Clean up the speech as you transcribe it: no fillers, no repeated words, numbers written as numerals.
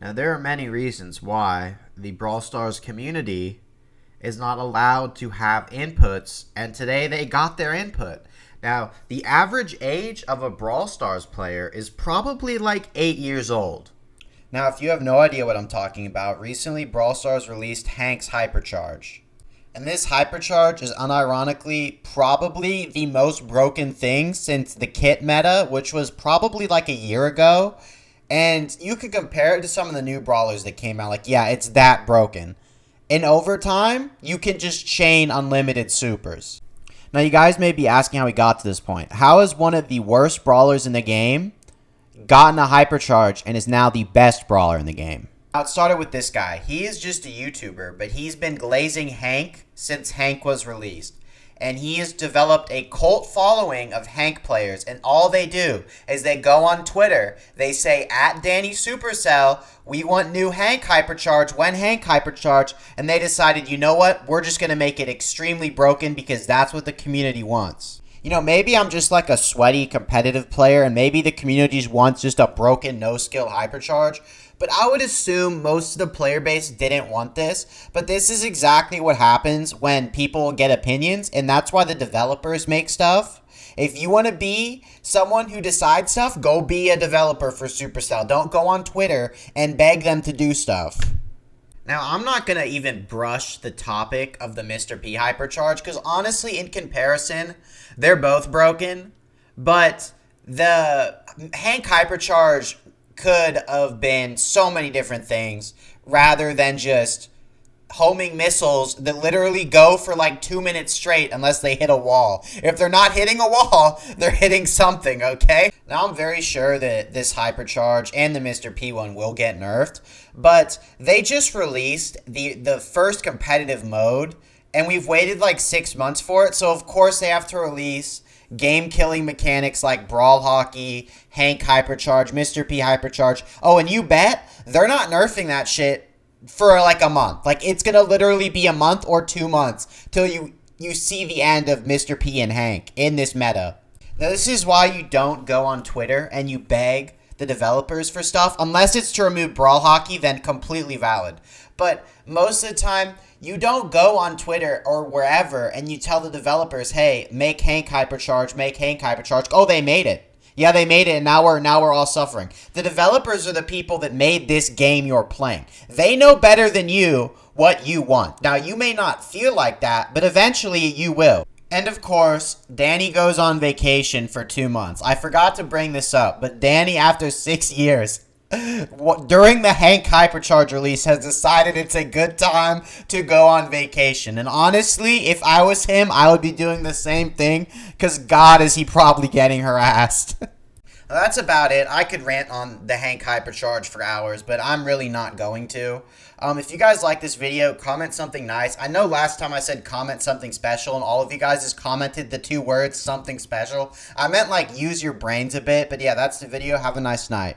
Now, there are many reasons why the Brawl Stars community is not allowed to have inputs, and today they got their input. Now, the average age of a Brawl Stars player is probably like 8 years old. Now, if you have no idea what I'm talking about, recently Brawl Stars released Hank's Hypercharge. And this Hypercharge is unironically probably the most broken thing since the kit meta, which was probably like a year ago. And you could compare it to some of the new brawlers that came out. Like, yeah, it's that broken. In overtime, you can just chain unlimited supers. Now, you guys may be asking how we got to this point. How is one of the worst brawlers in the game gotten a Hypercharge and is now the best brawler in the game? Now, it started with this guy. He is just a YouTuber, but he's been glazing Hank since Hank was released. And he has developed a cult following of Hank players. And all they do is they go on Twitter. They say, at Danny Supercell, we want new Hank Hypercharge. When Hank Hypercharge. And they decided, you know what? We're just going to make it extremely broken because that's what the community wants. You know, maybe I'm just like a sweaty competitive player. And maybe the community wants just a broken no-skill Hypercharge. But I would assume most of the player base didn't want this. But this is exactly what happens when people get opinions. And that's why the developers make stuff. If you want to be someone who decides stuff, go be a developer for Supercell. Don't go on Twitter and beg them to do stuff. Now, I'm not going to even brush the topic of the Mr. P Hypercharge. Because honestly, in comparison, they're both broken. But the Hank Hypercharge could have been so many different things rather than just homing missiles that literally go for like 2 minutes straight unless they hit a wall. If they're not hitting a wall, they're hitting something, okay? Now, I'm very sure that this Hypercharge and the Mr. P one will get nerfed, but they just released the first competitive mode, and we've waited like 6 months for it, so of course they have to release game-killing mechanics like Brawl Hockey, Hank Hypercharge, Mr. P Hypercharge. Oh, and you bet they're not nerfing that shit for like a month. Like, it's going to literally be a month or 2 months till you see the end of Mr. P and Hank in this meta. Now, this is why you don't go on Twitter and you beg the developers for stuff. Unless it's to remove Brawl Hockey, then completely valid. But most of the time, you don't go on Twitter or wherever and you tell the developers, hey, make Hank Hypercharge, make Hank Hypercharge. Oh, they made it. Yeah, they made it, and now we're all suffering. The developers are the people that made this game you're playing. They know better than you what you want. Now, you may not feel like that, but eventually you will. And of course, Danny goes on vacation for 2 months. I forgot to bring this up, but Danny, after 6 years, during the Hank Hypercharge release, has decided it's a good time to go on vacation. And honestly, if I was him, I would be doing the same thing, because God, is he probably getting harassed. That's about it. I could rant on the Hank Hypercharge for hours, but I'm really not going to. If you guys like this video, comment something nice. I know last time I said comment something special, and all of you guys just commented the 2 words, something special. I meant like use your brains a bit, but yeah, that's the video. Have a nice night.